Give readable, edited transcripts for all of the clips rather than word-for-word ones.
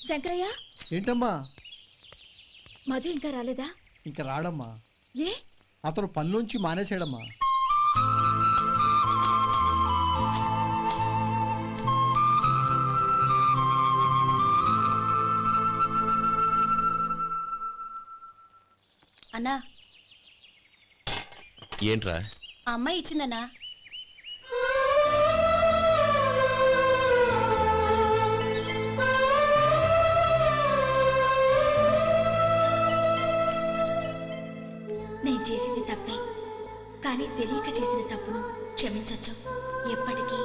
శంకరయ్య, ఏంటమ్మా? మధు ఇంకా రాలేదా? ఇంకా రాడమ్మా. ఏ? అతను పనిలోంచి మానేసాడమ్మా. అన్నా, ఏంట్రా? ఆ అమ్మాయి ఇచ్చిందన్నా. నేను చేసింది తప్పే, కానీ తెలియక చేసిన తప్పును క్షమించొచ్చు. ఎప్పటికీ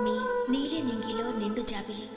మీ నీలి నింగిలో నిండు జాబిలి.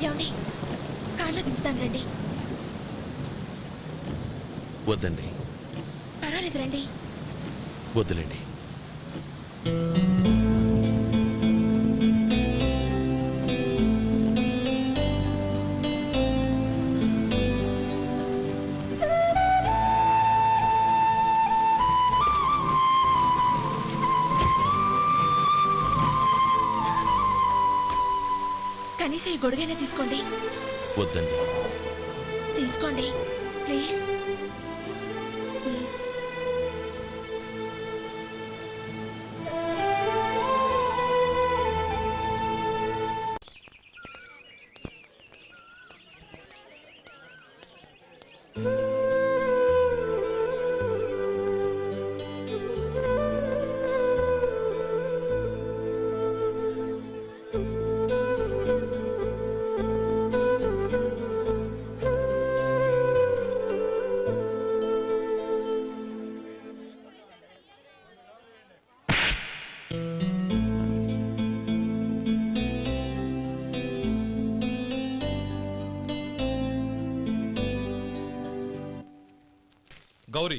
ఏమండి, కాళ్ళ దింపుతాను రండి. వద్దండి. పర్వాలేదు రండి. వద్దులేండి. కనీసం ఈ గొడుగైనా తీసుకోండి. వద్దండి. తీసుకోండి ప్లీజ్. గౌరీ,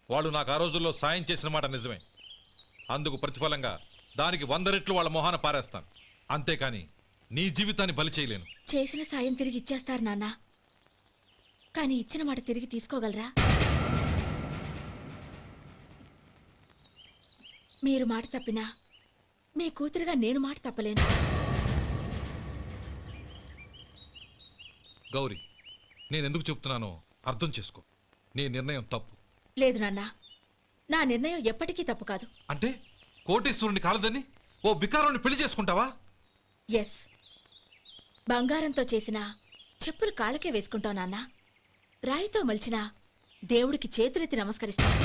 వాళ్ళు నాకు ఆ రోజుల్లో సాయం చేసిన మాట నిజమే. అందుకు ప్రతిఫలంగా దానికి 100 రెట్లు వాళ్ళ మొహాన పారేస్తాను. అంతేకాని నీ జీవితాన్ని బలి చేయలేను. చేసిన సాయం తిరిగి ఇచ్చేస్తారు నాన్న, కానీ ఇచ్చిన మాట తిరిగి తీసుకోగలరా? మీరు మాట తప్పినా మీ కూతురుగా నేను మాట తప్పలేను. గౌరీ, నేనెందుకు చెప్తున్నానో అర్థం చేసుకో. నీ నిర్ణయం తప్పు. లేదు నాన్న, నా నిర్ణయం ఎప్పటికీ తప్పు కాదు. అంటే కోటేశ్వరుని కాలదని ఓ బికారుని పెళ్లి చేసుకుంటావా? ఎస్, బంగారంతో చేసిన చెప్పులు కాళ్ళకే వేసుకుంటావు నాన్న. రాయితో మలిచిన దేవుడికి చేతులెత్తి నమస్కరిస్తాను.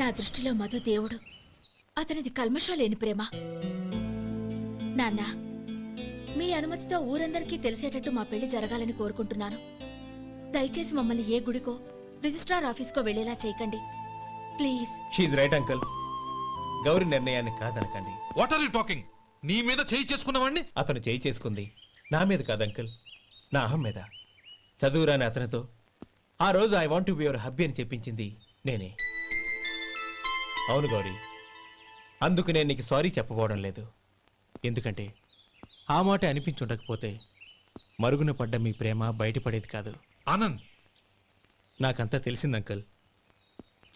నా దృష్టిలో మధు దేవుడు, అతనిది కల్మషం లేని ప్రేమ. నాన్న, మీ అనుమతితో ఊరందరికీ తెలిసేటట్టు మా పెళ్లి జరగాలని కోరుకుంటున్నాను. దయచేసి మమ్మల్ని ఏ గుడికో రిజిస్ట్రార్ ఆఫీస్కో వెళ్లేలా చేయకండి please. She's right uncle. Gauri నిర్ణయాన్ని కాదనకండి. What are you talking? నీ మీద చేయి చేసుకున్నవాడిని అతను చేయి చేసుకుంది నా మీద కాదు అంకుల్, నా అహం మీద. చదువురాని అతనితో ఆ రోజు I want to be your hubby అని చెప్పించింది నేనే. అవును గౌరీ, అందుకు నేను నీకు సారీ చెప్పబోవడం లేదు. ఎందుకంటే ఆ మాట అనిపించుండకపోతే మరుగున పడ్డ మీ ప్రేమ బయటపడేది కాదు. ఆనంద్, నాకంతా తెలిసింది అంకుల్.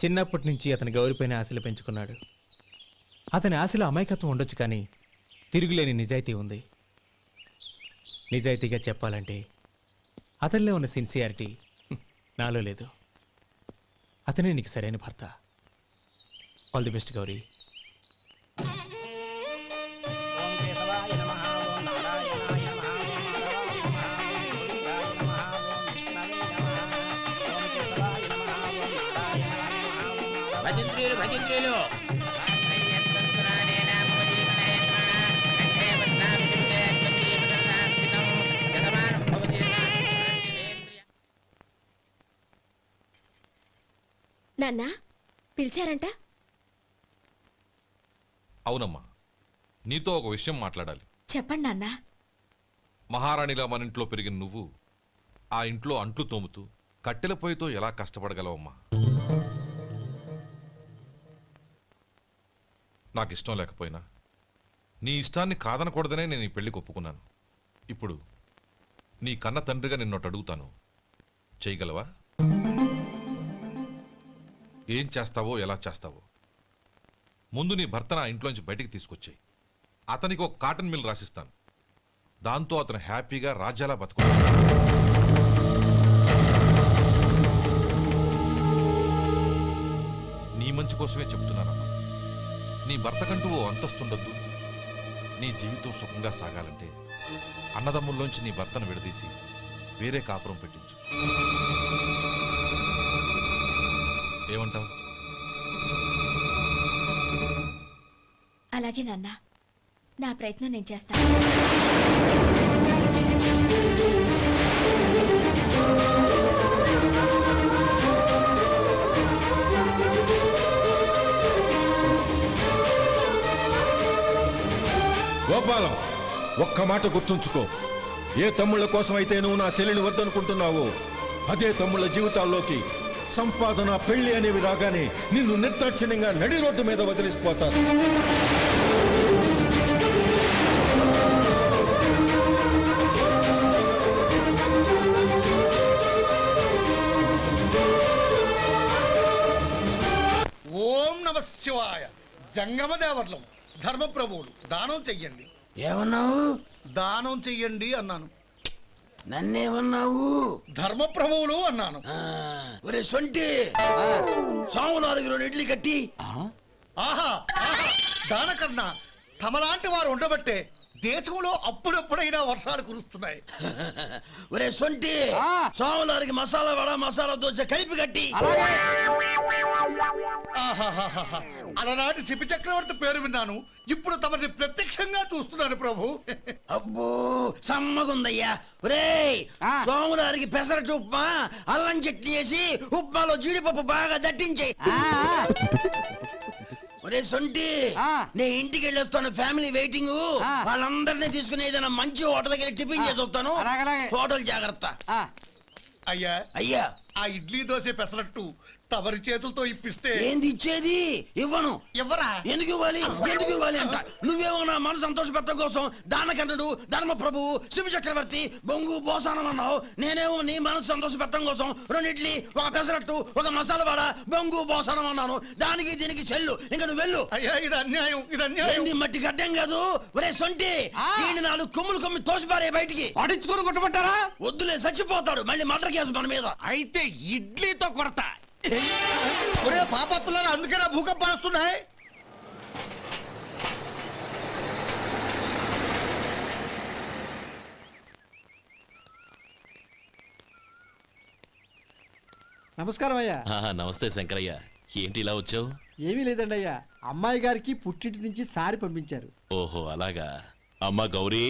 చిన్నప్పటి నుంచి అతని గౌరిపైన ఆశలు పెంచుకున్నాడు. అతని ఆశలో అమాయకత్వం ఉండొచ్చు, కానీ తిరుగులేని నిజాయితీ ఉంది. నిజాయితీగా చెప్పాలంటే అతనిలో ఉన్న సిన్సియారిటీ నాలో లేదు. అతనే నీకు సరైన భర్త. All the best Gauri. భజంత్రీలు నాన్న, పిలిచారంట? అవునమ్మా, నీతో ఒక విషయం మాట్లాడాలి. చెప్పండి నాన్న. మహారాణిలా మన ఇంట్లో పెరిగిన నువ్వు ఆ ఇంట్లో అంట్లు తోముతూ కట్టెల పొయ్యితో ఎలా కష్టపడగలవమ్మా? నాకు ఇష్టం లేకపోయినా నీ ఇష్టాన్ని కాదనకూడదనే నేను ఈ పెళ్లికి ఒప్పుకున్నాను. ఇప్పుడు నీ కన్న తండ్రిగా నిన్నొట్టు అడుగుతాను, చేయగలవా? ఏం చేస్తావో, ఎలా చేస్తావో ముందు నీ భర్త నా ఇంట్లోంచి బయటికి తీసుకొచ్చాయి. అతనికి ఒక కాటన్ మిల్ రాసిస్తాను. దాంతో అతను హ్యాపీగా రాజ్యాలా బతుకుతాడు. నీ మంచి కోసమే చెప్తున్నానమ్మా. నీ భర్తకంటూ ఓ అంతస్తుండొద్దు. నీ జీవితం సుఖంగా సాగాలంటే అన్నదమ్ముల్లోంచి నీ భర్తను విడదీసి వేరే కాపురం పెట్టించు. ఏమంటావు? అలాగే నాన్న, నా ప్రయత్నం నేను చేస్తాను. గోపాలం, ఒక్క మాట గుర్తుంచుకో. ఏ తమ్ముళ్ళ కోసమైతే నువ్వు నా చెల్లిని వద్దనుకుంటున్నావో అదే తమ్ముళ్ళ జీవితాల్లోకి సంపాదన, పెళ్లి అనేవి రాగానే నిన్ను నిర్దాక్షిణ్యంగా నడి రోడ్డు మీద వదిలిసిపోతారు. ఓం నమ శివాయ. జంగమ దేవర్లం, ధర్మప్రభువులు, దానం చెయ్యండి. ఏమన్నావు? దానం చెయ్యండి అన్నాను. నన్నేమన్నావు? ధర్మప్రభువులు అన్నాను. ఒరే సొంటి, సోమవారికి 2 ఇడ్లీ కట్టి. ఆహా ఆహా, దానకన్నా తమలాంటి వారు ఉండబట్టే దేశంలో అప్పుడప్పుడైనా వర్షాలు కురుస్తున్నాయి. ఒరే సొంటి, సోమవారికి మసాలా వడ, మసాలా దోశ కలిపి కట్టి. ఆహాహాహా, అలనాటి శిపి చక్రవర్తి పేరు విన్నాను, ఇప్పుడు తమని ప్రత్యక్షంగా చూస్తున్నాను ప్రభు. అబ్బో సమ్మగుందయ్యా. ఒరేయ్, సోమవారికి పెసరట్టు ఉప్మా, అల్లం చట్నీ వేసి ఉప్మాలో జీడిపప్పు బాగా దట్టించే. ఒరే సొంటి, నే ఇంటికి వెళ్ళొస్తాను, ఫ్యామిలీ వెయిటింగ్. వాళ్ళందరినీ తీసుకుని ఏదైనా మంచి హోటల్ దగ్గర టిఫిన్ చేసి వస్తాను. హోటల్ జాగ్రత్త. అయ్యా అయ్యా, ఆ ఇడ్లీ దోశ పెసరట్టు తమరి చేతులతో ఇప్పిస్తే. ఏంది ఇచ్చేది? ఇవ్వను. ఎవరా? ఎందుకు ఇవ్వాలి? ఎందుకు ఇవ్వాలి అంట. నువ్వేమో నా మనసు సంతోషపెట్టడం కోసం దానకన్నుడు, ధర్మ ప్రభువు, శివ చక్రవర్తి, బొంగు బోసానం అన్నావు. నేనేమో నీ మనసు సంతోషపెట్టడం కోసం 2 ఇడ్లీ, ఒక పెసరట్టు, ఒక మసాలా వాడ, బొంగు బోసానం అన్నాను. దానికి దీనికి చెల్లు. ఇంకా నువ్వు వెళ్ళు. అయ్యా ఇది అన్యాయం, ఇది అన్యాయం. ఏంది మట్టి గడ్డం కాదు. ఒరే సొంటి, దీన్ని 4 కొమ్ములు కొమ్మి తోసిపారే బయటికి. పడించుకొని కొట్టమంటారా? వద్దులే, చచ్చిపోతాడు. మళ్ళీ మటర్ కేసు మన మీద. అయితే ఇడ్లీతో కొడతా. ఒరే పాపత్తులారా, అందుకేనా భూకంపాలు వస్తున్నాయి? నమస్కారం అయ్యా. నమస్తే శంకరయ్య, ఏంటి ఇలా వచ్చావు? ఏమీ లేదండి అయ్యా, అమ్మాయి గారికి పుట్టింటి నుంచి సారి పంపించారు. ఓహో అలాగా. అమ్మా గౌరీ,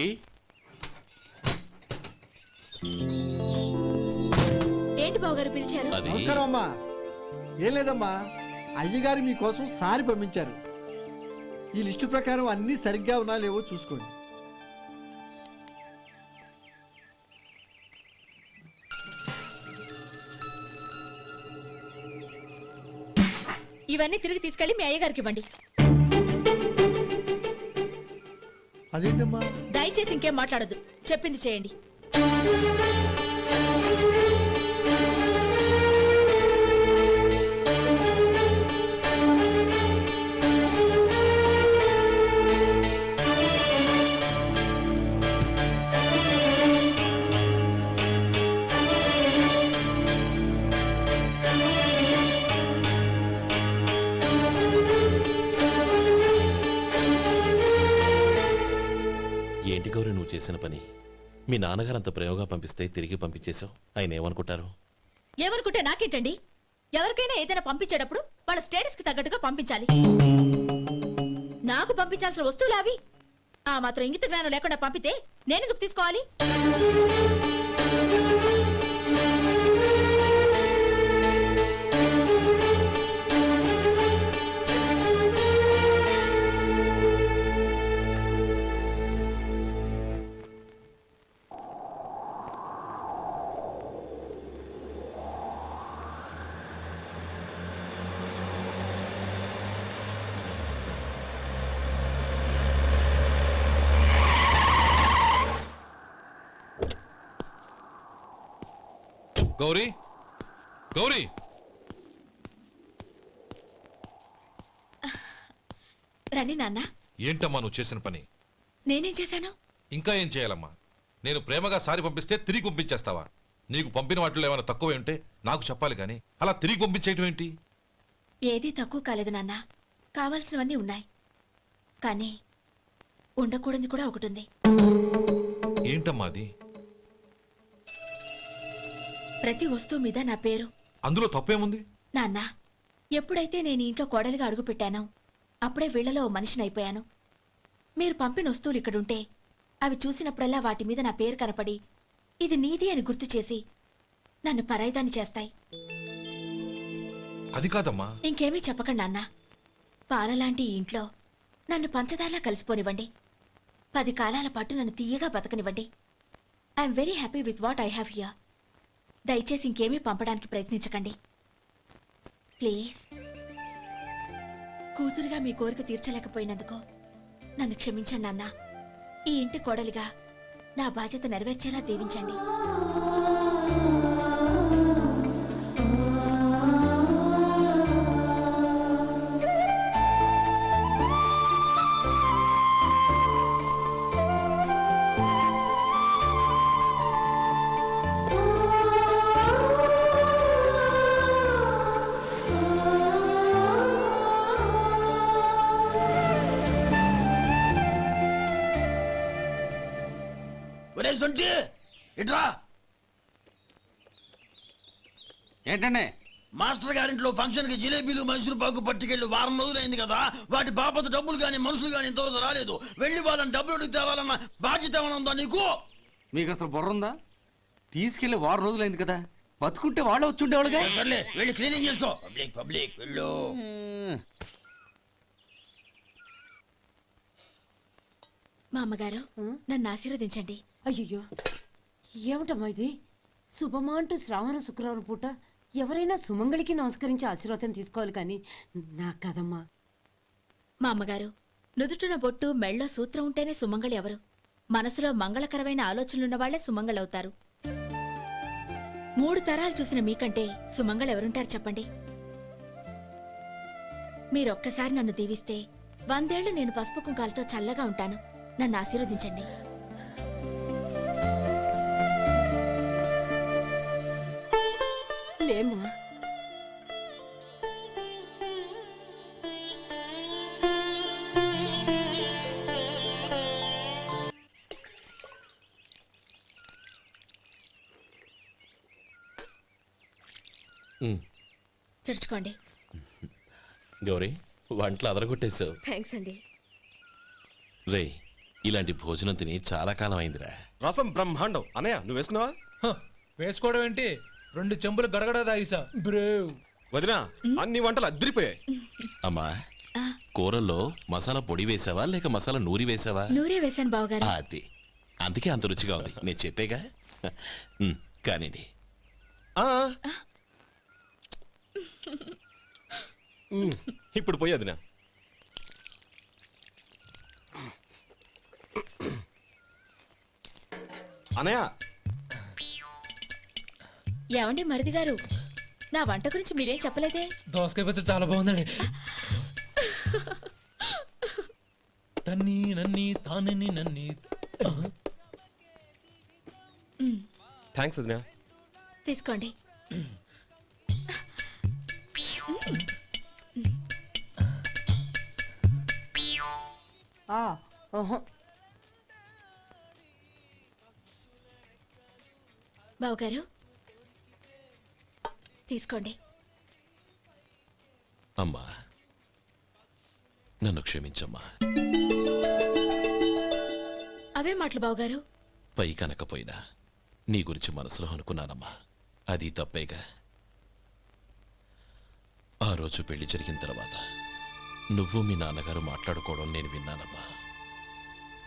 ఏంటి బావగారు పిలిచారు? అది నమస్కారం అమ్మా. ఏం లేదమ్మా, అయ్యగారు మీకోసం సారి పంపించారు. ఈ లిస్టు ప్రకారం అన్నీ సరిగ్గా ఉన్నా లేవో చూసుకోండి. ఇవన్నీ తిరిగి తీసుకెళ్లి మీ అయ్యగారికి ఇవ్వండి. అదేంటమ్మా? దయచేసి ఇంకేం మాట్లాడొద్దు, చెప్పింది చేయండి. ఏంటి గౌరీ నువ్వు చేసిన పని? మీ నాన్నగారు అంత ప్రేమగా పంపిస్తే తిరిగి పంపించేశావు. ఆయన ఏమనుకుంటారు? ఏమనుకుంటే నాకేంటండి? ఎవరికైనా ఏదైనా పంపించేటప్పుడు వాళ్ళ స్టేటస్ కి తగ్గట్టుగా పంపించాలి. నాకు పంపించాల్సిన వస్తువులు అవి. ఆ మాత్రం ఇంగిత జ్ఞానం లేకుండా పంపితే నేనెందుకు తీసుకోవాలి? గౌరీ గౌరీ రండి నాన్న. ఏంటమ్మా నువ్వు చేసిన పని? నేనేం చేశాను? ఇంకా ఏం చేయాలమ్మా? నేను ప్రేమగా సారి పంపిస్తే తిరిగి పంపించేస్తావా? నీకు పంపిన వాటిలో ఏమైనా తక్కువ ఉంటే నాకు చెప్పాలి కానీ అలా తిరిగి పంపించేయటం ఏంటి? ఏదీ తక్కువ కాలేదు నాన్న. కావాల్సినవన్నీ ఉన్నాయి, కానీ ఉండకూడదు కూడా ఒకటి ఉంది. ఏంటమ్మా అది? ప్రతి వస్తువు మీద నా పేరు. అందులో తప్పేముంది? నాన్న, ఎప్పుడైతే నేను ఇంట్లో కోడలిగా అడుగు పెట్టానో అప్పుడే వీళ్లలో ఓ మనిషిని అయిపోయాను. మీరు పంపిన వస్తువులు ఇక్కడుంటే అవి చూసినప్పుడల్లా వాటి మీద నా పేరు కనపడి ఇది నీది అని గుర్తు చేసి నన్ను పరాయిదాన్ని చేస్తాయి. అది కాదమ్మా. ఇంకేమీ చెప్పకండి నాన్న. పాలలాంటి ఈ ఇంట్లో నన్ను పంచదారలా కలిసిపోనివ్వండి. 10 కాలాల పాటు నన్ను తీయగా బతకనివ్వండి. I'm very happy with what I have here. దయచేసి ఇంకేమీ పంపడానికి ప్రయత్నించకండి ప్లీజ్. కూతురుగా మీ కోరిక తీర్చలేకపోయినందుకు నన్ను క్షమించండి నాన్న. ఈ ఇంటి కోడలిగా నా బాధ్యత నెరవేర్చేలా దీవించండి. ఒరే సొంటి ఇట్రా. ఏంటండి? మాస్టర్ గారింట్లో ఫంక్షన్ కి జిలేబీలు మైసూరు పాకు పట్టుకెళ్ళి వారం రోజులైంది కదా. వాటి బాపత డబ్బులు కానీ మనుషులు కానీ ఇంతవరకు రాలేదు. వెళ్ళి వాళ్ళని డబ్బులు అడిగి తేవాలన్న బాధ్యత ఏమైనా ఉందా నీకు? మీకు అసలు బుర్ర ఉందా? తీసుకెళ్లి వారం రోజులైంది కదా, బతుకుంటే వాళ్ళు వచ్చి ఉండేవాళ్ళుగా. సర్లే వెళ్ళి క్లీనింగ్ చేసుకో. పబ్లిక్ పబ్లిక్ వెళ్ళు. మా అమ్మగారు నన్ను ఆశీర్వదించండి. అయ్యో ఏమిటమ్మా ఇది? శుభమా అంటూ శ్రావణ శుక్రవారం పూట ఎవరైనా సుమంగళికి నమస్కరించి ఆశీర్వాదం తీసుకోవాలి కానీ నాకు కదమ్మా. మా అమ్మగారు, నుదుటిన బొట్టు మెళ్ళో సూత్రం ఉంటేనే సుమంగళి ఎవరు? మనసులో మంగళకరమైన ఆలోచనలున్న వాళ్లే సుమంగళవుతారు. 3 తరాలు చూసిన మీకంటే సుమంగళ ఎవరుంటారు చెప్పండి? మీరొక్కసారి నన్ను దీవిస్తే 100 ఏళ్లు నేను పసుపు కుంకాలతో చల్లగా ఉంటాను. నన్ను ఆశీర్వదించండి. లేమ్మా. తుడుచుకోండి. గౌరీ, వంటలు అదరగొట్టేశావు. థ్యాంక్స్ అండి. రే, ఇలాంటి భోజనం తిని చాలా కాలం అయిందిరా. రసం బ్రహ్మాండం. అనయ్య నువ్వు వేసినావా? వేసుకోవడం ఏంటి? 2 చెంబులు గడగడ తాగిసా బ్రేవ్. వదినా, అన్ని వంటలు అద్దరిపోయాయి. అమ్మా, ఆ, కూరల్లో మసాలా పొడి వేసావా లేక మసాలా నూరి వేసావా? నూరే వేశాను బావగారు. అది అందుకే అంత రుచిగా ఉంది. నేను చెప్పేగా. కానివ్వండి. ఇప్పుడు పోయి వదినా. అనయ్య, ఏమండి మరిది గారు, నా వంట గురించి మీరేం చెప్పలేదే? దోసకాయ పచ్చడి చాలా బాగుందండి. తన్ని నన్ని తానని నన్ని. థ్యాంక్స్ వదినా. తీసుకోండి. బావగారు తీసుకోండి. అమ్మా, నన్ను క్షమించమ్మా. అవే మాటలు బావగారు. పై కనకపోయినా నీ గురించి మనసులో అనుకున్నానమ్మా. అది తప్పేగా. ఆ రోజు పెళ్లి జరిగిన తర్వాత నువ్వు మీ నాన్నగారు మాట్లాడుకోవడం నేను విన్నానమ్మా.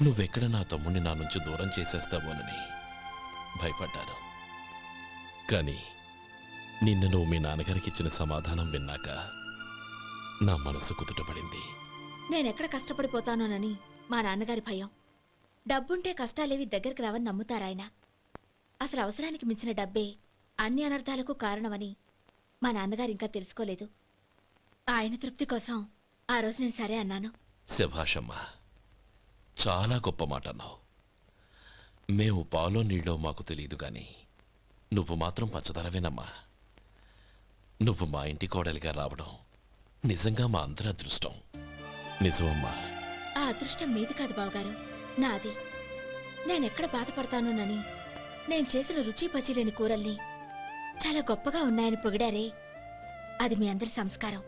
నువ్వెక్కడ నా తమ్ముడిని నా నుంచి దూరం చేసేస్తావోనని భయపడ్డాను. కానీ నిన్న నువ్వు మీ నాన్నగారికి ఇచ్చిన సమాధానం విన్నాక నా మనసు కుదుటపడింది. నేనెక్కడ కష్టపడిపోతానోనని మా నాన్నగారి భయం. డబ్బుంటే కష్టాలేవి దగ్గరికి రావని నమ్ముతారాయన. అసలు అవసరానికి మించిన డబ్బే అన్ని అనర్థాలకు కారణమని మా నాన్నగారు ఇంకా తెలుసుకోలేదు. ఆయన తృప్తి కోసం ఆ రోజు నేను సరే అన్నాను. శభాషమ్మా, చాలా గొప్ప మాట అన్నావు. మేము పాలో నీళ్ళో మాకు తెలియదు కానీ నువ్వు మాత్రం పచ్చదనవేనమ్మా. నువ్వు మా ఇంటి కోడలిగా రావడం నిజంగా మా అందరి అదృష్టం. నిజమమ్మా. ఆ అదృష్టం మీది కాదు బావగారు, నాది. నేనెక్కడ బాధపడతానోనని నేను చేసిన రుచి పచిలేని కూరల్ని చాలా గొప్పగా ఉన్నాయని పొగిడారే, అది మీ అందరి సంస్కారం.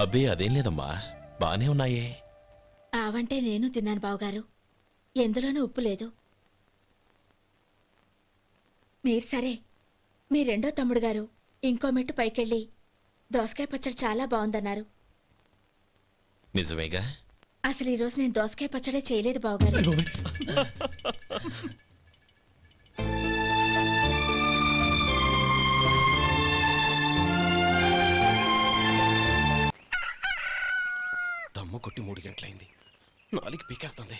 అబ్బే అదేం లేదమ్మా, బానే ఉన్నాయే. ఆవంటే నేను తిన్నాను బావగారు, ఎందులోనూ ఉప్పు లేదు. మీరు సరే, మీ రెండో తమ్ముడు గారు ఇంకో మెట్టు పైకెళ్ళి దోసకాయ పచ్చడి చాలా బాగుందన్నారు. నిజమేగా? అసలు ఈరోజు నేను దోసకాయ పచ్చడే చేయలేదు బావగారు. దమ్ము కొట్టి 3 గంటలైంది, 4 పీకేస్తుంది.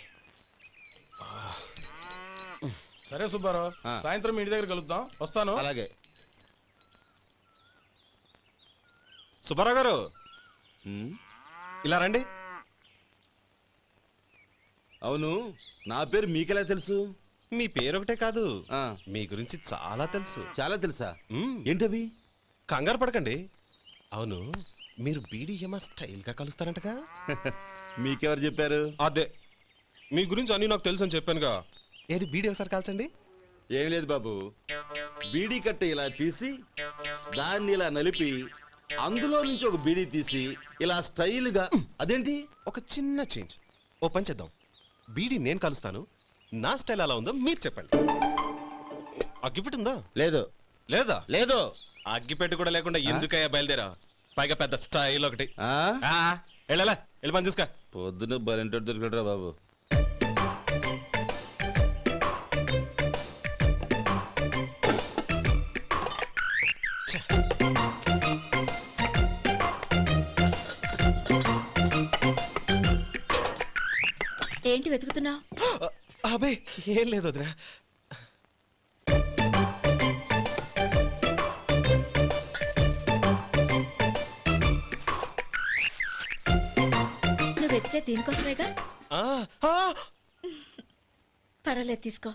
సరే సుబ్బారావు, సాయంత్రం మీ ఇంటి దగ్గర కలుద్దాం. వస్తాను. అలాగే. సుబ్బారావు గారు, ఇలా రండి. అవును, నా పేరు మీకెలా తెలుసు? మీ పేరు ఒకటే కాదు, మీ గురించి చాలా తెలుసు. చాలా తెలుసా? ఏంటవి? కంగారు పడకండి. అవును, మీరు బీడీఎం స్టైల్ గా కలుస్తారంటగా? మీకెవరు చెప్పారు? అదే, మీ గురించి అన్ని నాకు తెలుసు అని చెప్పానుగా. ఏది బీడీ ఒకసారి కాల్చండి. ఏం లేదు బాబు, బీడీ కట్ట ఇలా తీసి దాన్ని ఇలా నలిపి అందులో నుంచి ఒక బీడీ తీసి ఇలా స్టైల్గా. అదేంటి? ఒక చిన్న చేంజ్. ఓ పని చేద్దాం, బీడీ నేను కలుస్తాను, నా స్టైల్ అలా ఉందో మీరు చెప్పండి. అగ్గిపెట్టి ఉందా? లేదు. లేదా? లేదు. అగ్గిపెట్టి కూడా లేకుండా ఎందుకయ్యా బయలుదేరా? పైగా పెద్ద స్టైల్ ఒకటి. వెళ్ళాలా, వెళ్ళి పని చూసుకో. పొద్దున బలింటోడు దొరికడరా బాబు. ఏంటి వెతుకుతున్నావు? అబే ఏం లేదు వదినా. నువ్వు వెతికే దీనికోసమేగా. పర్వాలేదు, తీసుకో.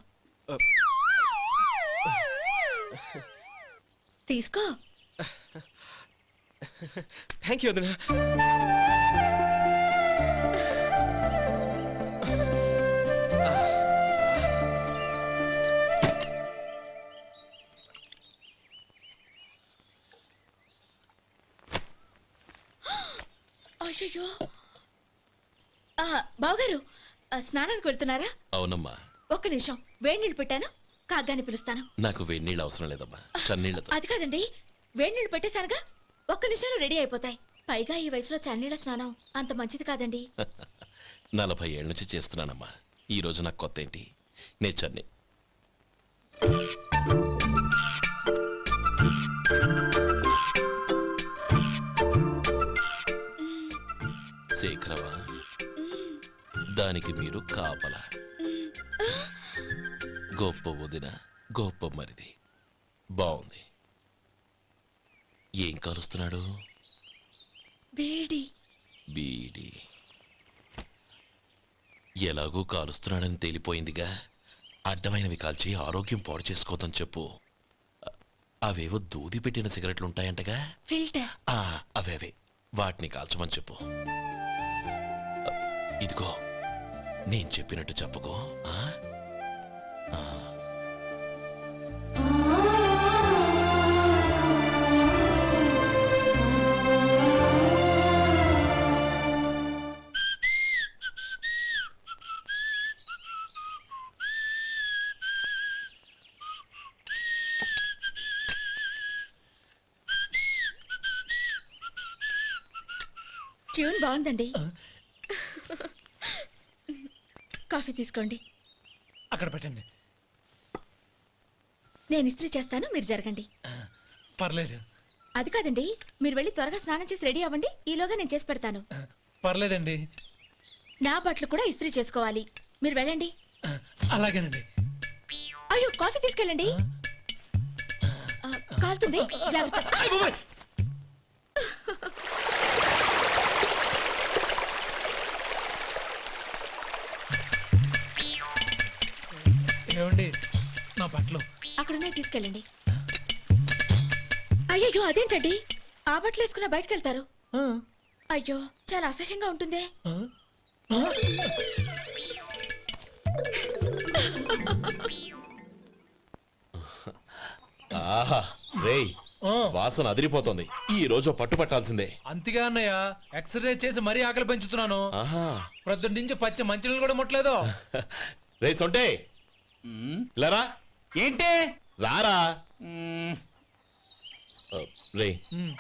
తీసుకో. థ్యాంక్ యూ వదినా. అయ్యో, బావగారు స్నానానికి వెళ్తున్నారా? అవునమ్మా. ఒక్క నిమిషం, వేడి నీళ్ళు పెట్టాను, కాగ్గాని పిలుస్తాను. నాకు వేడి నీళ్ళు అవసరం లేదమ్మా, చన్నీళ్ళతో. అది కాదండి, వేడి నీళ్ళు పెట్టేశానుగా, ఒక్క నిమిషంలో రెడీ అయిపోతాయి. పైగా ఈ వయసులో చన్నీళ్ళ స్నానం అంత మంచిది కాదండి. 40 ఏళ్ళ నుంచి చేస్తున్నానమ్మా, ఈ రోజు నాకు కొత్త ఏంటి? నే చన్నీ. శేఖరవా, దానికి మీరు కాపలా. గొప్ప వదిన, గొప్ప మరిది. బాగుంది. ఏం కాలుస్తున్నాడు? బీడి. బీడి ఎలాగూ కాలుస్తున్నాడని తేలిపోయిందిగా. అడ్డమైనవి కాల్చి ఆరోగ్యం పాడు చేసుకోదని చెప్పు. అవేవో దూది పెట్టిన సిగరెట్లుంటాయంటగా, ఫిల్టర్. అవే వాటిని కాల్చమని చెప్పు. ఇదిగో, నేను చెప్పినట్టు చెప్పుకో. ట్యూన్ బాగుందండి. కాఫీ తీసుకోండి. అక్కడ పెట్టండి. నేను ఇస్త్రీ చేస్తాను, మీరు జరగండి. పర్లేదు. అది కాదండి, మీరు వెళ్ళి త్వరగా స్నానం చేసి రెడీ అవ్వండి, ఈలోగా నేను చేసి పెడతాను. పర్లేదండి. నా బట్టలు కూడా ఇస్త్రీ చేసుకోవాలి, మీరు వెళ్ళండి. అలాగేనండి. అయ్యో, కాఫీ తీసుకెళ్ళండి. కాలుతుంది జాగ్రత్త. ఏమండి నా బట్టలు అక్కడున్నాయి తీసుకెళ్ళండి. అయ్యో అదేంటండి ఆ బట్టలు వేసుకున్న బయటకు వెళ్తారు? అయ్యో చాలా అసహ్యంగా ఉంటుందే. ఆహా రేయ్ వాసన అదిరిపోతుంది. ఈ రోజు పట్టు పట్టాల్సిందే. అంతిగా అన్నయ్య ఎక్సర్సైజ్ చేసి మరీ ఆకలి పెంచుతున్నాను. ఆహా ప్రొద్దున నుంచి పచ్చ మంచినీళ్ళు కూడా ముట్టలేదు. రే సొంటే లరా ఏంటి రారా. మ్మ్. రే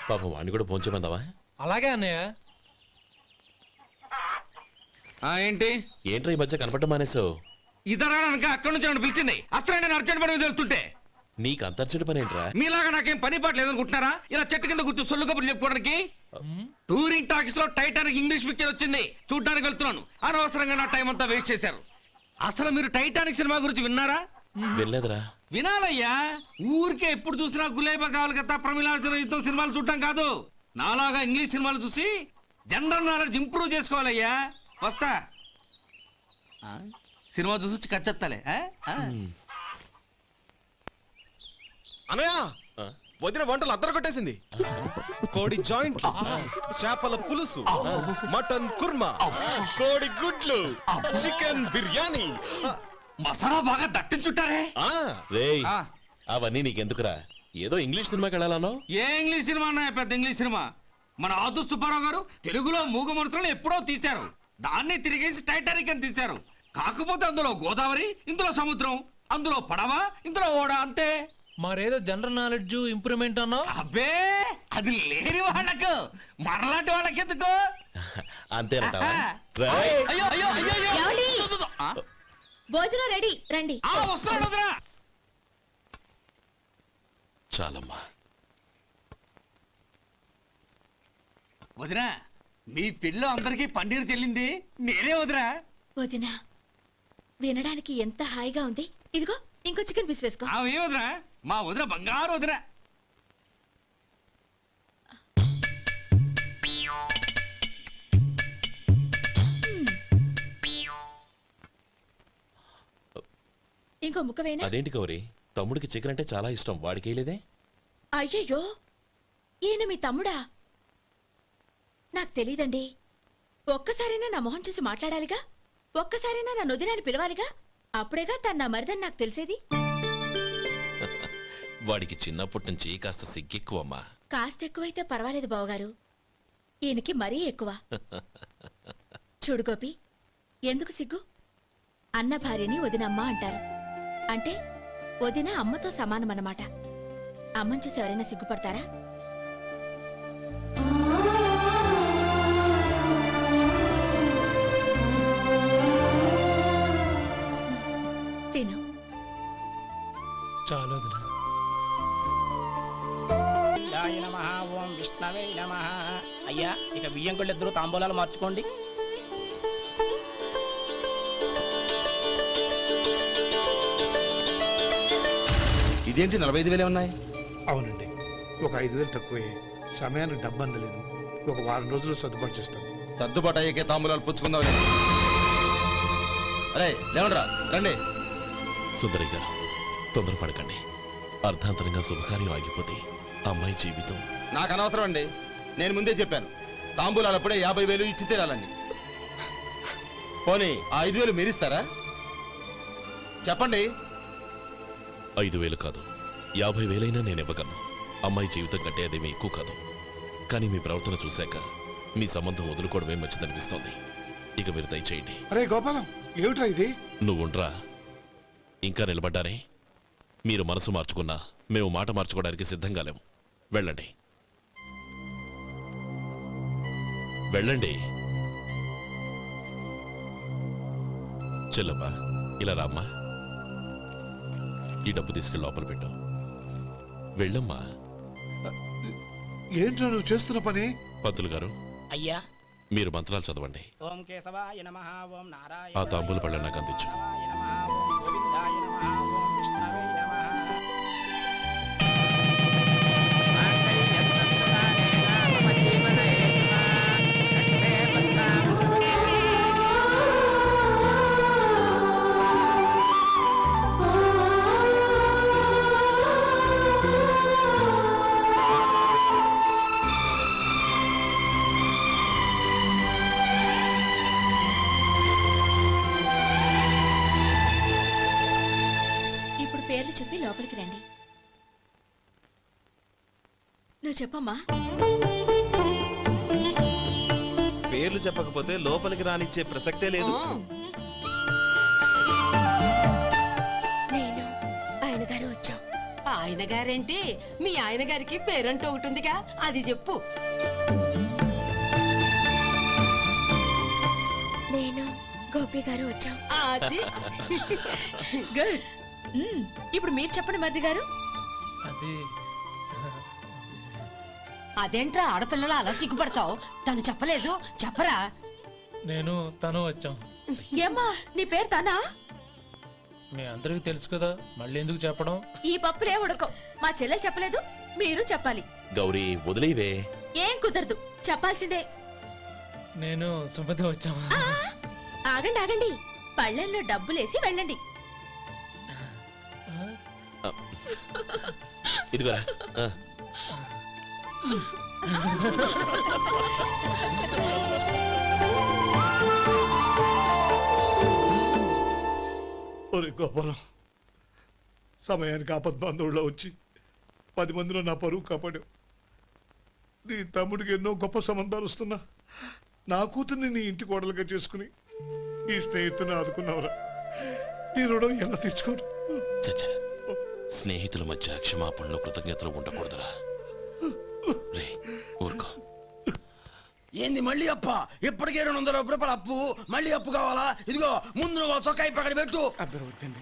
పాపం వాడిని కూడా పోంచమందావా? అలాగే అన్నయ్య. ఏంటి ఏంట్రా ఈ మధ్య కనపడడం మానేసావు? ఇద్దరు అక్కడి నుంచి నన్ను పిలిచింది. అసలు నేను అర్జెంట్ పని మీద వెళ్తుంటే నీకు అంతర్చడి పని ఏంట్రా? మీలాగా నాకేం పని పాట లేదనుకుంటున్నారా? ఇలా చెట్టు కింద కూర్చో సొల్లు కబుర్లు చెప్పుకోవడానికి. టూరింగ్ టాకీస్ లో టైటానిక్ ఇంగ్లీష్ పిక్చర్ వచ్చింది, చూడ్డానికి వెళ్తున్నాను. అనవసరంగా నా టైం అంతా వేస్ట్ చేశారు. అసలు మీరు టైటానిక్ సినిమా గురించి విన్నారా? వెళ్ళలేదురా. వినాలయ్యా. ఊరికే ఎప్పుడు చూసినా గులేబా కావాలి కదా ప్రమిళార్జున యుద్ధం సినిమాలు చూడటం కాదు. నాలాగా ఇంగ్లీష్ సినిమాలు చూసి జనరల్ నాలెడ్జ్ ఇంప్రూవ్ చేసుకోవాలయ్యా. వస్తా. సినిమా చూసి కచ్చెత్తాలే. అనయా ఆ? వదిన వంటలు అద్దరు కొట్టేసింది. కోడి జాయింట్, చేపల పులుసు, మటన్ కుర్మా, కోడి గుడ్లు, చికెన్ బిర్యానీ. మసాలా బాగా దట్టించుంటారే. రేయ్ ఆ. అవన్నీ నీకెందుకురా? ఏదో ఇంగ్లీష్ సినిమాకి వెళ్ళాలనో. ఏ ఇంగ్లీష్ సినిమా అన్నా పెద్ద ఇంగ్లీష్ సినిమా. మన ఆదు సుబ్బారావు గారు తెలుగులో మూగ మనుషులను ఎప్పుడో తీశారు. దాన్ని తిరిగేసి టైటానిక్ అని తీశారు. కాకపోతే అందులో గోదావరి, ఇందులో సముద్రం, అందులో పడవ, ఇందులో ఓడ, అంతే. మరేదో జనరల్ నాలెడ్జ్ ఇంప్రూవ్మెంట్ అన్నావు. అబ్బే అది లేని వాళ్ళకు మనలాంటి వాళ్ళకి ఎందుకు? అంతేనంటావా? ఆహా. రేయ్. అయ్యో అయ్యో అయ్యో అయ్యో. ఏమండి? దు, దు, దు. ఆ? భోజనం రెడీ రండి. వస్తున్నాడు వదరా. చాలమ్మా. వదినా మీ పిల్ల అందరికీ పన్నీరు చెల్లింది నేనే వదినా. వదినా వినడానికి ఎంత హాయిగా ఉంది. ఇదిగో ఇంకో చికెన్ పీస్ వేసుకో. ఆమె వదినా మా వదిన బంగారు వదినా. ఇంకో ముక్క వేయనా? అదేంటి గౌరీ, తమ్ముడికి చికెన్ అంటే చాలా ఇష్టం, వాడికి వేయలేదే? అయ్యయ్యో ఈయన మీ తమ్ముడా? నాకు తెలీదండి. ఒక్కసారైనా నా మొహం చూసి మాట్లాడాలిగా, ఒక్కసారైనా నా నొదినాన్ని పిలవాలిగా, అప్పుడేగా తను నా మరిదని నాకు తెలిసేది. వాడికి చిన్నప్పటి నుంచి కాస్త సిగ్గెక్కువమ్మా. కాస్త ఎక్కువైతే పర్వాలేదు బావగారు, ఈయనకి మరీ ఎక్కువ. చూడు గోపి, ఎందుకు సిగ్గు? అన్న భార్యని వదినమ్మ అంటారు. అంటే వదిన అమ్మతో సమానమన్నమాట. అమ్మని చూసి ఎవరైనా సిగ్గుపడతారా? తిను. చాలు వదినా. ఓం విష్ణవే నమః. అయ్యా ఇక బియ్యం కొళ్ళు ఇద్దరు తాంబూలాలు మార్చుకోండి. ఇదేంటి 45,000 ఉన్నాయి? అవునండి, ఒక 5,000 తక్కువే. సమయానికి డబ్బు అందలేదు. ఒక వారం రోజులు సర్దుబాటు చేస్తాం. సర్దుబాటు అయ్యే తాంబూలాలు పుచ్చుకుందాం. అరే లేవండ్రా రండి. సుందరి గారు తొందరపడకండి. అర్ధాంతరంగా శుభకార్యం ఆగిపోతే అమ్మాయి జీవితం. నాకు అనవసరం అండి, నేను ముందే చెప్పాను. తాంబూలాలు అప్పుడే 50,000 ఇచ్చి తీరాలండి. పోనీ ఆ 5,000 మీరిస్తారా? చెప్పండి. 5,000 కాదు, 50,000 నేను ఇవ్వగలను. అమ్మాయి జీవితం కంటే అదేమీ ఎక్కువ కాదు. కానీ మీ ప్రవర్తన చూశాక మీ సంబంధం వదులుకోవడమే మంచిదనిపిస్తోంది. ఇక మీరు దయచేయండి. అరే గోపాలం, ఏమిట్రా ఇది? నువ్వుండ్రా. ఇంకా నిలబడ్డారే? మీరు మనసు మార్చుకున్నా మేము మాట మార్చుకోవడానికి సిద్ధంగా లేము. వెళ్ళండి వెళ్ళండి. చెల్లమ్మా ఇలా రామ్మా. ఈ డబ్బు తీసుకెళ్ళి లోపల పెట్టు. వెళ్ళమ్మా. ఏంట్రా నువ్వు చేస్తున్న పని? పంతులు గారు అయ్యా మీరు మంత్రాలు చదవండి. ఓం కేశవాయ నమః. ఓం నారాయణ. ఆ తాంబూల పళ్ళ నాకు అందించు. ఓం గోవిందాయ నమః. ఓం విష్ణవే నమః. చెప్పి లోపలికి రండి. నువ్వు చెప్పమ్మా. పేర్లు చెప్పకపోతే లోపలికి రానిచ్చే ప్రసక్తే లేదు. నేను ఆయన గారు వచ్చాం. ఆయన గారేంటి, మీ ఆయన గారికి పేరంటూ ఒకటి ఉందిగా, అది చెప్పు. నేను గోపి గారు వచ్చాం. అది గుడ్. ఇప్పుడు మీరు చెప్పండి మరిది గారు. అదేంట్రా ఆడపిల్లలు అలా సిగ్గుపడతావు? తను చెప్పలేదు, చెప్పరా. నేను తను వచ్చాం. ఏమ్మా నీ పేరు తానా? మీ అందరికి తెలుసు కదా, మళ్ళీ ఎందుకు చెప్పడం? ఈ పప్పులే ఉడకం. మా చెల్లెలు చెప్పలేదు, మీరు చెప్పాలి. గౌరీ వదిలేవే. ఏం కుదరదు, చెప్పాల్సిందే. నేను సుమతి వచ్చాం. ఆ, ఆగండి ఆగండి, పళ్ళెంలో డబ్బులేసి వెళ్ళండి. ఇదిగోరా. ఒరే గోపాలం, సమయానికి ఆపద్బాంధవుల్లో వచ్చి 10 మందిలో నా పరువు కాపాడావు. నీ తమ్ముడికి ఎన్నో గొప్ప సంబంధాలు వస్తున్నా నా కూతుర్ని నీ ఇంటి కోడలుగా చేసుకుని ఈ స్నేహితుని ఆదుకున్నావురా. నీ రుణం ఎలా తీర్చుకోరు? చచ్చా, స్నేహితుల మధ్య క్షమాపణలు కృతజ్ఞతలు ఉండకూడదురా. రే ఊరుకో. ఏంది మళ్ళీ అప్ప? ఇప్పటికే 200 రూపాయలు అప్పు, మళ్ళీ అప్పు కావాలా? ఇదిగో ముందు నువ్వు చొక్కా పక్కన పెట్టు. అబ్బే వద్దండి,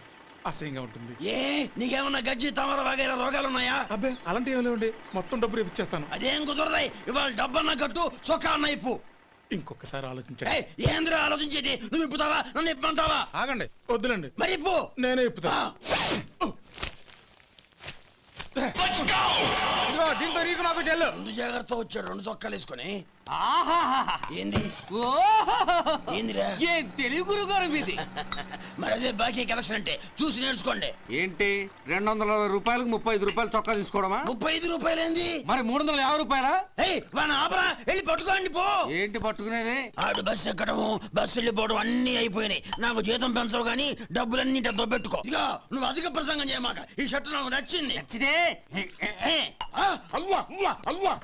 అసహ్యంగా ఉంటుంది. ఏ నీకేమన్నా గజ్జి తమర వగైరా రోగాలు ఉన్నాయా? అబ్బే అలాంటి ఏమి లేవండి, మొత్తం డబ్బు రేపు ఇచ్చేస్తాను. అదేం కుదరదాయి. ఇవాళ డబ్బన్నా కట్టు, చొక్కా అన్న ఇప్పు. ఇంకొకసారి ఆలోచించండి. ఏయ్, ఏంద్రా ఆలోచించేది? నువ్వు ఇప్పుతావా, నన్ను ఇప్పమంటావా? ఆగండి, వద్దులండి, మరి ఇప్పు. నేనే ఇప్పుతా. దీంతో నీకు నాకు చెల్లు. ముందు జాగ్రత్త వచ్చాడు 2 చొక్కాలు వేసుకొని. ఏంది ఏందిరా? ఏం తెలుగు గురుగారు మీది? మరి అదే బాకీ కలెక్షన్ అంటే, చూసి నేర్చుకోండి. ఏంటి 220 రూపాయలకు 35 రూపాయలు చొక్కా తీసుకోవడమా? 35 రూపాయలు ఏంది? మరి 350 రూపాయలా? ఏయ్ వాడిని ఆపరా, వెళ్ళి పట్టుకోండి పో. ఏంటి పట్టుకునేది? ఆడు బస్సు ఎక్కడము, బస్సు వెళ్ళిపోవడం అన్ని అయిపోయినాయి. నాకు జీతం పెంచవు గానీ డబ్బులన్నీ దొబ్బెట్టుకో. ఇక నువ్వు అధిక ప్రసంగం చేయమాక. ఈ షర్ట్ నాకు నచ్చింది. నచ్చితే అల్వా అల్వా అల్వా.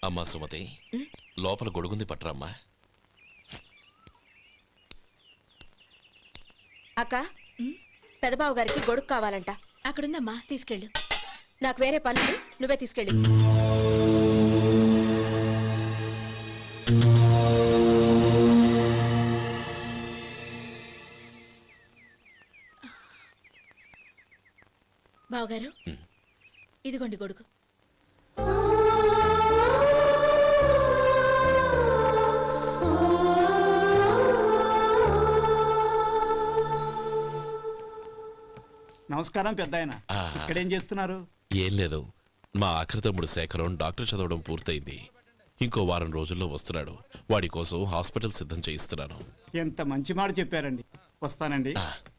అమ్మా సుమతి, లోపల గొడుగుంది పట్టరమ్మా. అక్క, పెదబాబు గారికి గొడుగు కావాలంట. అక్కడుందమ్మా, తీసుకెళ్ళు. నాకు వేరే పనులు, నువ్వే తీసుకెళ్ళు. బావగారు, ఇదిగోండి గొడుగు. నమస్కారం పెద్ద ఆయన. ఇక్కడేం చేస్తున్నారు? ఏం లేదు, మా ఆఖరి తమ్ముడు శేఖరం డాక్టర్ చదవడం పూర్తయింది. ఇంకో వారం రోజుల్లో వస్తున్నాడు. వాడి కోసం హాస్పిటల్ సిద్ధం చేయిస్తున్నాను. ఎంత మంచి మాట చెప్పారండి. వస్తానండి.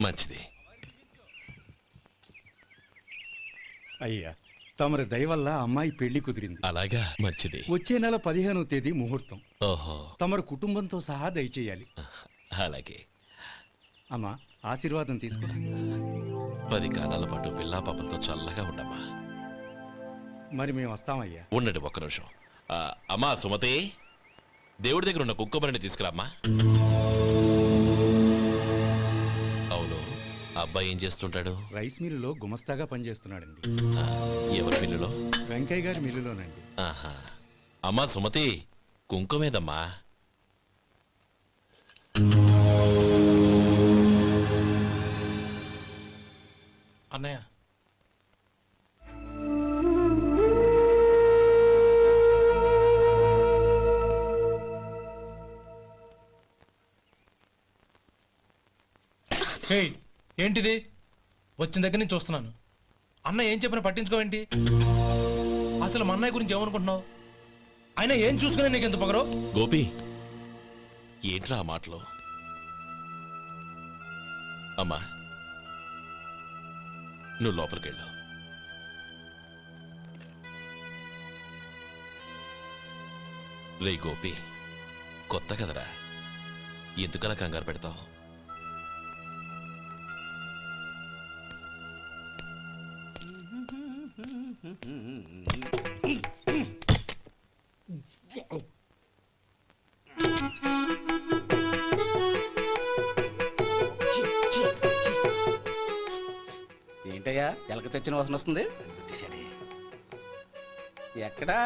మంచిది. అయ్యా, తమరి దయ వల్ల అమ్మాయి పెళ్లి కుదిరింది. అలాగా, మంచిది. వచ్చే నెల 15వ తేదీ ముహూర్తం. ఓహో. తమరు కుటుంబంతో సహా దయచేయాలి. అలాగే. అమ్మా, ఆశీర్వాదం తీసుకో. 10 కాలాల పాటు పిల్లా పాపలతో చల్లగా ఉండమ్మా. మరి మేము వస్తామయ్యా. ఉండండి ఒక్క నిమిషం. అమ్మా సుమతి, దేవుడి దగ్గర ఉన్న కుక్కమరిని తీసుకురామ్మా. అవును, అబ్బాయి ఏం చేస్తుంటాడు? రైస్ మిల్లులో గుమస్తాగా పనిచేస్తున్నాడండి. ఎవరి మిల్లులో? వెంకయ్య గారి మిల్లులోనండి. ఆహా. అమ్మా సుమతి, కుంకుమేదమ్మా? అన్నయ్య, ఏంటిది? వచ్చిన దగ్గర నుంచి చూస్తున్నాను. అన్న ఏం చెప్పినా పట్టించుకోవేంటి? అసలు మా అన్నయ్య గురించి ఏమనుకుంటున్నావు? ఆయన ఏం చూసుకునే నీకు ఎంత పొగరు? గోపి, ఏంట్రా ఆ మాటలు? అమ్మా, నువ్వు లోపలికెళ్ళు. రే గోపి, కొత్త కదరా, ఎందుకలా కంగారు పెడతావు? ఏంటయ్యా ఎలక తెచ్చిన వాసన వస్తుంది? ఎక్కడా?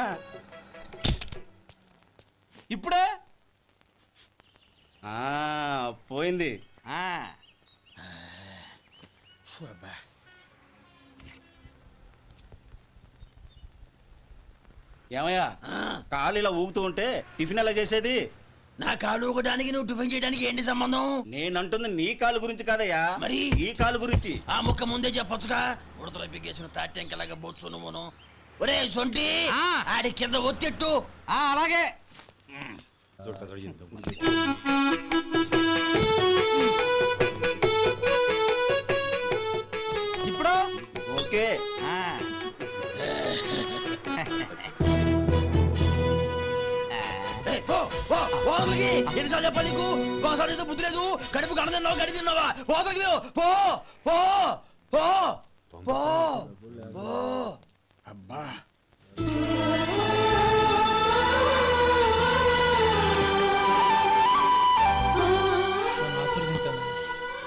ఇప్పుడే పోయింది. ఏమయ్యా కాలు ఇలా ఊగుతూ ఉంటే టిఫిన్ ఎలా చేసేది? నా కాలు ఊగడానికి నువ్వు టిఫిన్ చేయడానికి ఏంటి సంబంధం? నేనంటుంది నీ కాలు గురించి కాదయ్యా, మరి ఈ కాలు గురించి. ఆ ముక్క ముందే చెప్పొచ్చుగా. ఉడతలో పిగేసిన తాట్యంకలాగా బొచ్చు నువ్వును. ఒరే సొంటి, ఆడి కింద ఒత్తిట్టు. అలాగే. ఇప్పుడు ఓకే. ఎన్నిసార్లు చెప్పాలి నీకు? ఒకసారి ఏదో బుద్ధి లేదు. కడుపు కడదన్నావు, గడి తిన్నావా? పోతకి పో పో పో పో పో. అబ్బా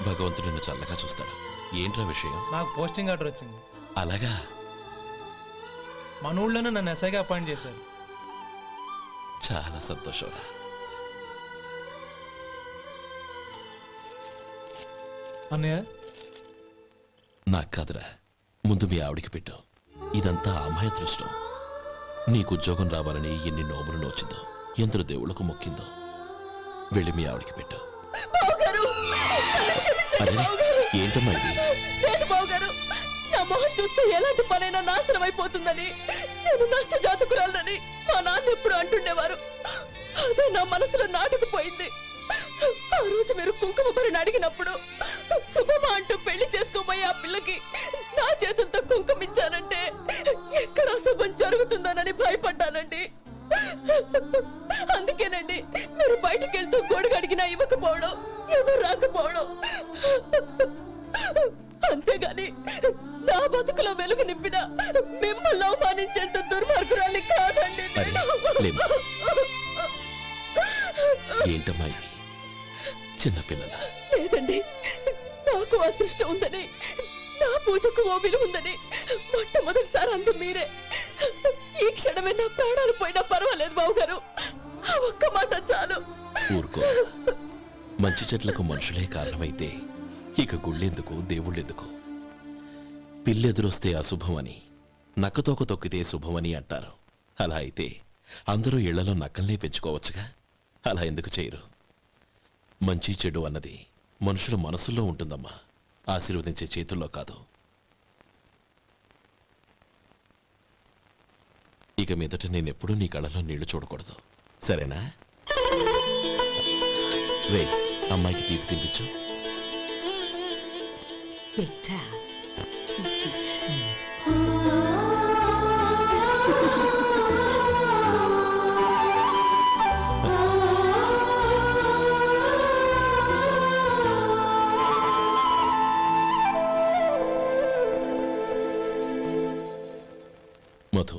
భగవంతుడు నిన్ను చల్లగా చూస్తాడు. ఏంట్రా విషయం? నాకు పోస్టింగ్ ఆర్డర్ వచ్చింది. అలాగా? మన ఊళ్ళోనే నన్ను ఎస్ఐగా అపాయింట్ చేశారు. చాలా సంతోషంరా. అన్నయ్య నాకు కాదురా, ముందు మీ ఆవిడికి పెట్టు. ఇదంతా అమ్మాయి దృష్టం. నీకు ఉద్యోగం రావాలని ఎన్ని నోములు నోచిందో, ఎందరు దేవుళ్ళకు మొక్కిందో. వెళ్ళి మీ ఆవిడికి పెట్టు. అరే ఏంటమ్మా ఇది? లేదు బావగారు, నా మొహం చూస్తే ఎలాంటి పనైనా నాశనం అయిపోతుందని, నేను నష్ట జాతకురాలని మా నాన్న ఎప్పుడు అంటుండేవారు. అదే నా మనసులో నాటుకుపోయింది. ఆ రోజు మీరు కుంకుమ భరిని అడిగినప్పుడు శుభమా అంటూ పెళ్లి చేసుకోబోయే ఆ పిల్లకి నా చేతులతో కుంకుమ ఇచ్చానంటే ఎక్కడ శుభం జరుగుతుందోనని భయపడ్డానండి. అందుకేనండి మీరు బయటికి వెళ్తూ గొడుగు అడిగినా ఇవ్వకపోవడం, ఏదో రాకపోవడం. అంతేగాని నా బతుకులో వెలుగు నింపిన మిమ్మల్ని అవమానించేంత దుర్మార్గురాలి కాదండి. ఏంటమ్మా ఇది? చిన్నపిల్లల లేదండి, నాకు అదృష్టం ఉందని, నా పూజకు ఓ విలువ ఉందని మొట్టమొదటిసారి అందు మీరే. ఈ క్షణమే నా ప్రాణాలు పోయినా పర్వాలేదు బావగారు, ఆ ఒక్క మాట చాలు. ఊరుకో. మంచి చెట్లకు మనుషులే కారణమైతే ఇక గుళ్ళెందుకు, దేవుళ్ళెందుకు? పిల్లెదురొస్తే అశుభమని, నక్కతోక తొక్కితే శుభమని అంటారు. అలా అయితే అందరూ ఇళ్లలో నక్కల్నే పెంచుకోవచ్చుగా. అలా ఎందుకు చేయరు? మంచి చెడు అన్నది మనుషుల మనసుల్లో ఉంటుందమ్మా, ఆశీర్వదించే చేతుల్లో కాదు. ఇక మీదట నేనెప్పుడూ నీ కళ్ళలో నీళ్లు చూడకూడదు, సరేనా? రే, అమ్మాయికి తీపి తినిపించు. మధు,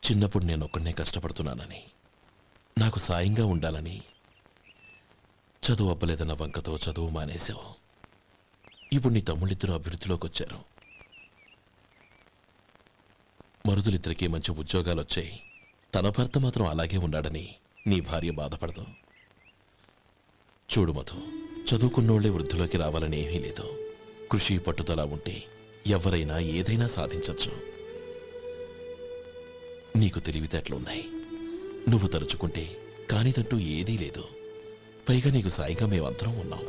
చిన్నప్పుడు నేను ఒక్కడనే కష్టపడుతున్నానని, నాకు సాయంగా ఉండాలని చదువు అబ్బలేదన్న వంకతో చదువు మానేశావు. ఇప్పుడు నీ తమ్ముళ్ళిద్దరూ అభివృద్ధిలోకి వచ్చారు. మరుదులిద్దరికీ మంచి ఉద్యోగాలు వచ్చాయి. తన భర్త మాత్రం అలాగే ఉన్నాడని నీ భార్య బాధపడదు. చూడు మధు, చదువుకున్నోళ్లే వృద్ధిలోకి రావాలని ఏమీ లేదు. కృషి పట్టుదల ఉంటే ఎవరైనా ఏదైనా సాధించవచ్చు. నీకు తెలివితేటలున్నాయి. నువ్వు తలుచుకుంటే కానిదంటూ ఏదీ లేదు. పైగా నీకు సాయిగా మేమందరం ఉన్నాం.